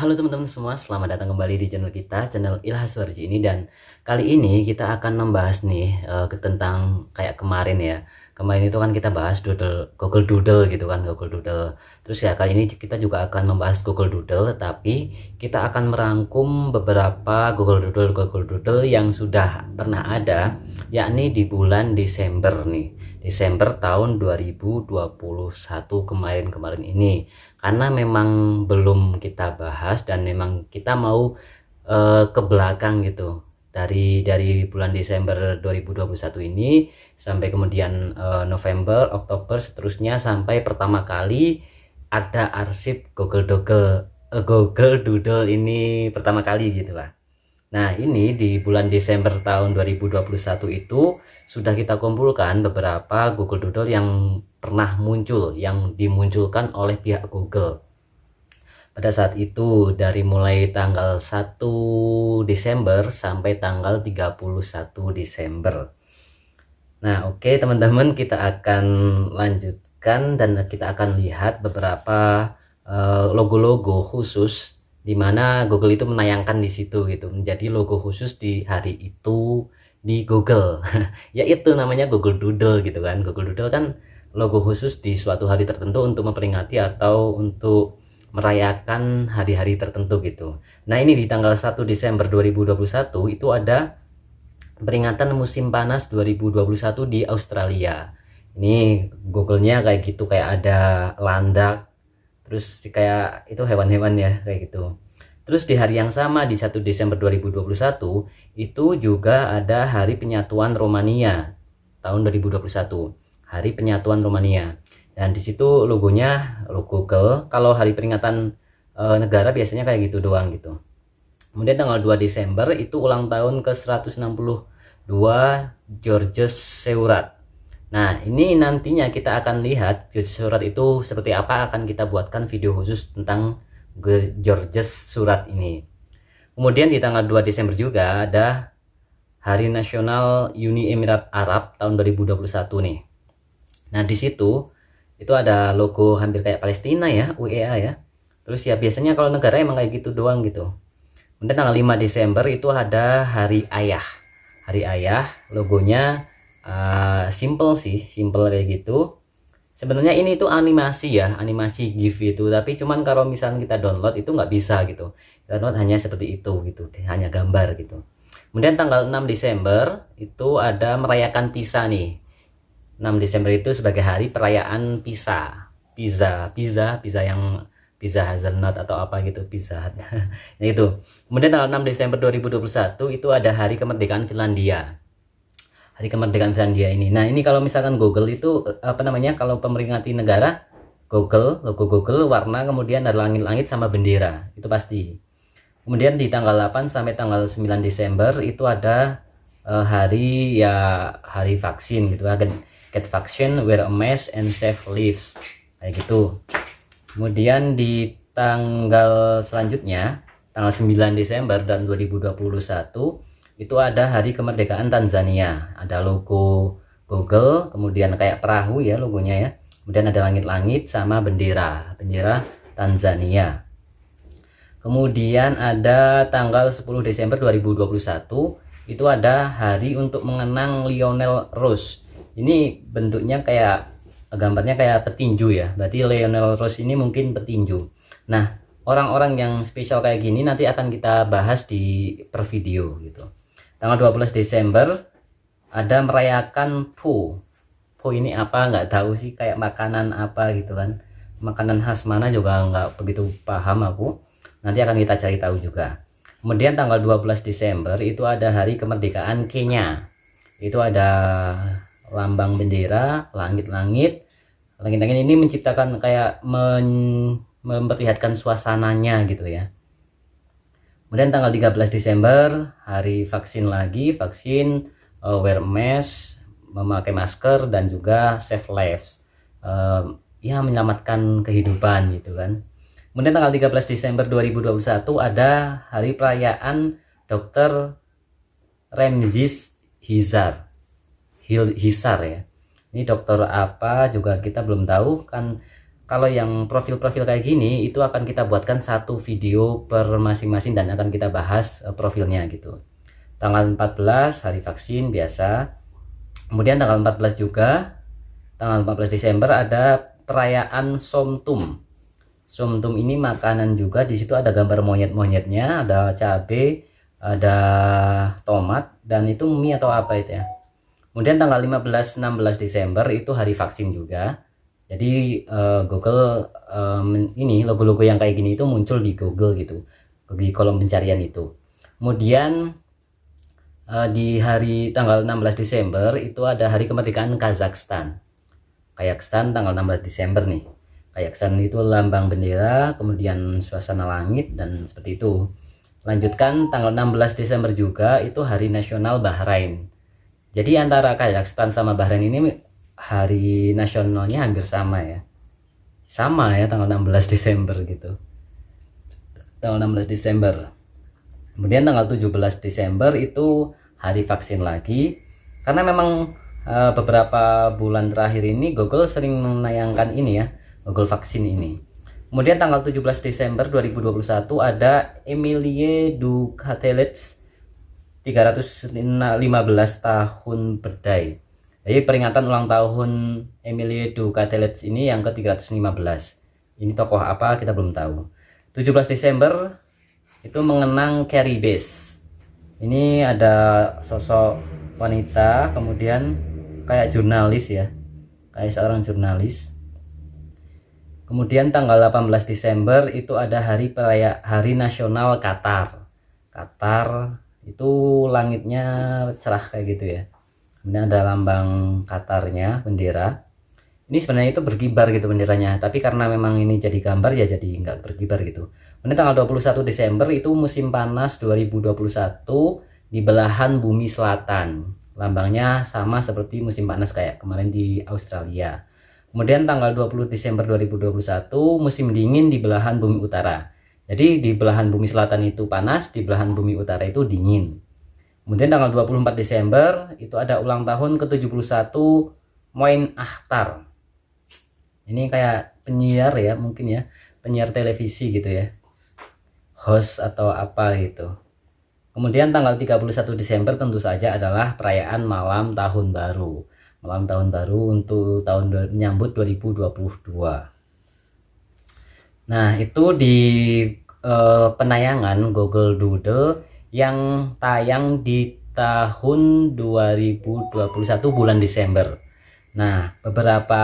Halo teman-teman semua, selamat datang kembali di channel kita, channel Ilhas Warji ini. Dan kali ini kita akan membahas nih tentang kayak kemarin ya. Kemarin itu kan kita bahas Google Doodle gitu kan, Google Doodle. Terus ya kali ini kita juga akan membahas Google Doodle, tetapi kita akan merangkum beberapa Google Doodle yang sudah pernah ada, yakni di bulan Desember nih. Desember tahun 2021 kemarin ini, karena memang belum kita bahas dan memang kita mau ke belakang gitu, dari bulan Desember 2021 ini sampai kemudian November, Oktober, seterusnya sampai pertama kali ada arsip Google Doodle ini pertama kali gitu lah. Nah, ini di bulan Desember tahun 2021 itu sudah kita kumpulkan beberapa Google Doodle yang pernah muncul, yang dimunculkan oleh pihak Google. Pada saat itu dari mulai tanggal 1 Desember sampai tanggal 31 Desember. Nah, oke teman-teman, kita akan lanjutkan dan kita akan lihat beberapa logo-logo khusus di mana Google itu menayangkan di situ gitu, menjadi logo khusus di hari itu di Google. Yaitu namanya Google Doodle gitu kan. Google Doodle kan logo khusus di suatu hari tertentu untuk memperingati atau untuk merayakan hari-hari tertentu gitu. Nah, ini di tanggal 1 Desember 2021 itu ada peringatan musim panas 2021 di Australia. Ini Google-nya kayak gitu, kayak ada landak, terus kayak itu hewan-hewan ya kayak gitu. Terus di hari yang sama di 1 Desember 2021 itu juga ada Hari Penyatuan Romania tahun 2021. Hari Penyatuan Romania. Dan di situ logonya logo Google. Kalau hari peringatan negara biasanya kayak gitu doang gitu. Kemudian tanggal 2 Desember itu ulang tahun ke 162 Georges Seurat. Nah, ini nantinya kita akan lihat Georges Seurat itu seperti apa, akan kita buatkan video khusus tentang Georges Seurat ini. Kemudian di tanggal 2 Desember juga ada Hari Nasional Uni Emirat Arab tahun 2021 nih. Nah, di situ itu ada logo hampir kayak Palestina ya, UEA ya. Terus ya biasanya kalau negara emang kayak gitu doang gitu. Kemudian tanggal 5 Desember itu ada Hari Ayah. Hari Ayah, logonya simple sih, simple kayak gitu. Sebenarnya ini tuh animasi ya, animasi GIF itu, tapi cuman kalau misalnya kita download itu nggak bisa gitu. Download hanya seperti itu gitu, hanya gambar gitu. Kemudian tanggal 6 Desember itu ada merayakan Pisa nih. 6 Desember itu sebagai hari perayaan Pisa. Pizza yang Pizza Hazelnut atau apa gitu, Pizza Hut. Nah itu. Kemudian tanggal 6 Desember 2021 itu ada Hari Kemerdekaan Finlandia. Hari Kemerdekaan Finlandia ini. Nah, ini kalau misalkan Google itu apa namanya? Kalau pemeringati negara, logo Google warna, kemudian ada langit-langit sama bendera. Itu pasti. Kemudian di tanggal 8 sampai tanggal 9 Desember itu ada hari vaksin gitu. Get vaccine, wear a mask and save lives. Kayak gitu. Kemudian di tanggal selanjutnya, tanggal 9 Desember dan 2021 itu ada Hari Kemerdekaan Tanzania. Ada logo Google, kemudian kayak perahu ya logonya ya. Kemudian ada langit-langit sama bendera Tanzania. Kemudian ada tanggal 10 Desember 2021 itu ada hari untuk mengenang Lionel Rose. Ini bentuknya kayak gambarnya kayak petinju ya. Berarti Lionel Rose ini mungkin petinju. Nah, orang-orang yang spesial kayak gini nanti akan kita bahas di per video gitu. Tanggal 12 Desember ada merayakan Pho. Pho ini apa nggak tahu sih, kayak makanan apa gitu kan. Makanan khas mana juga nggak begitu paham aku. Nanti akan kita cari tahu juga. Kemudian tanggal 12 Desember itu ada Hari Kemerdekaan Kenya. Itu ada lambang bendera, langit-langit. Langit-langit ini menciptakan kayak memperlihatkan suasananya gitu ya. Kemudian tanggal 13 Desember hari vaksin lagi, vaksin, wear mask, memakai masker, dan juga save lives, ya menyelamatkan kehidupan gitu kan. Kemudian tanggal 13 Desember 2021 ada hari perayaan Dr. Ramses Hisar ya. Ini dokter apa juga kita belum tahu kan. kalau yang profil-profil kayak gini itu akan kita buatkan satu video per masing-masing dan akan kita bahas profilnya gitu. Tanggal 14 hari vaksin biasa. Kemudian tanggal 14 juga, tanggal 14 Desember ada perayaan Somtum. Somtum ini makanan juga, di situ ada gambar monyet-monyetnya, ada cabe, ada tomat, dan itu mie atau apa itu ya. Kemudian tanggal 15-16 Desember itu hari vaksin juga. Jadi Google ini logo-logo yang kayak gini itu muncul di Google gitu, di kolom pencarian itu. Kemudian di hari tanggal 16 Desember itu ada hari kemerdekaan Kazakhstan. Kazakhstan tanggal 16 Desember nih. Kazakhstan itu lambang bendera, kemudian suasana langit dan seperti itu. Lanjutkan tanggal 16 Desember juga itu hari nasional Bahrain. Jadi antara Kazakhstan sama Bahrain ini hari nasionalnya hampir sama ya. Sama ya, tanggal 16 Desember gitu. Tanggal 16 Desember. Kemudian tanggal 17 Desember itu hari vaksin lagi. Karena memang beberapa bulan terakhir ini Google sering menayangkan ini ya, Google vaksin ini. Kemudian tanggal 17 Desember 2021 ada Emilie du Catelets 315 tahun berdai. Jadi peringatan ulang tahun Emilie du Catelets ini yang ke-315. Ini tokoh apa kita belum tahu. 17 Desember itu mengenang Carrie Bass. Ini ada sosok wanita, kemudian kayak jurnalis ya, kayak seorang jurnalis. Kemudian tanggal 18 Desember itu ada hari nasional Qatar. Qatar itu langitnya cerah kayak gitu ya. Kemudian ada lambang Qatarnya, bendera. Ini sebenarnya itu berkibar gitu benderanya, tapi karena memang ini jadi gambar ya jadi nggak berkibar gitu. Kemudian tanggal 21 Desember itu musim panas 2021 di belahan bumi selatan. Lambangnya sama seperti musim panas kayak kemarin di Australia. Kemudian tanggal 20 Desember 2021 musim dingin di belahan bumi utara. Jadi di belahan bumi selatan itu panas, di belahan bumi utara itu dingin. Kemudian tanggal 24 Desember itu ada ulang tahun ke-71 Moin Akhtar. Ini kayak penyiar ya, mungkin ya, penyiar televisi gitu ya, host atau apa gitu. Kemudian tanggal 31 Desember tentu saja adalah perayaan malam tahun baru. Malam tahun baru untuk menyambut 2022. Nah, itu di penayangan Google Doodle yang tayang di tahun 2021 bulan Desember. Nah, beberapa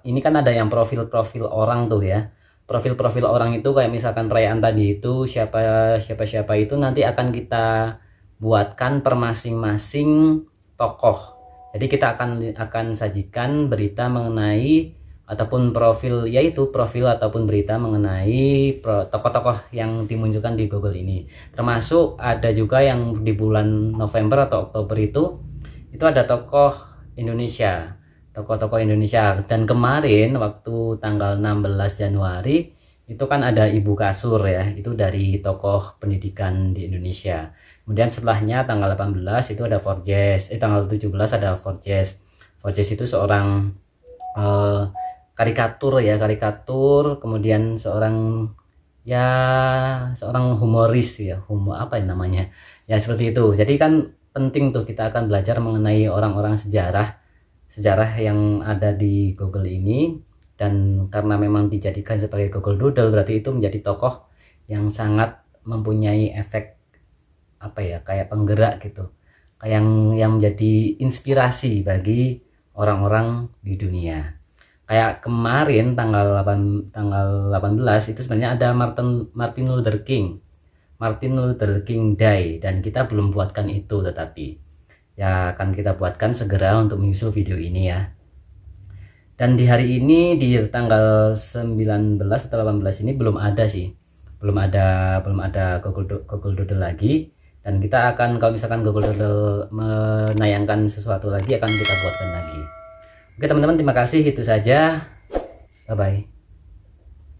ini kan ada yang profil-profil orang tuh ya. Profil-profil orang itu kayak misalkan perayaan tadi itu siapa itu nanti akan kita buatkan per masing-masing tokoh. Jadi kita akan sajikan berita mengenai ataupun profil, yaitu profil ataupun berita mengenai tokoh-tokoh yang dimunculkan di Google ini. Termasuk ada juga yang di bulan November atau Oktober itu ada tokoh Indonesia. Tokoh-tokoh Indonesia. Dan kemarin waktu tanggal 16 Januari itu kan ada Ibu Kasur ya, itu dari tokoh pendidikan di Indonesia. Kemudian setelahnya tanggal 18 itu ada Forges, tanggal 17 ada Forges. Forges itu seorang karikatur, kemudian seorang humoris ya, apa namanya ya, seperti itu. Jadi kan penting tuh kita akan belajar mengenai orang-orang sejarah yang ada di Google ini. Dan karena memang dijadikan sebagai Google Doodle, berarti itu menjadi tokoh yang sangat mempunyai efek apa ya, kayak penggerak gitu, kayak yang menjadi inspirasi bagi orang-orang di dunia. Kayak kemarin tanggal 18 itu sebenarnya ada Martin Luther King Day, dan kita belum buatkan itu, tetapi ya akan kita buatkan segera untuk menyusul video ini ya. Dan di hari ini di tanggal 19 atau 18 ini belum ada Google Doodle lagi. Dan kita akan, kalau misalkan Google Doodle menayangkan sesuatu lagi, akan kita buatkan lagi. Oke teman-teman, terima kasih, itu saja. Bye bye.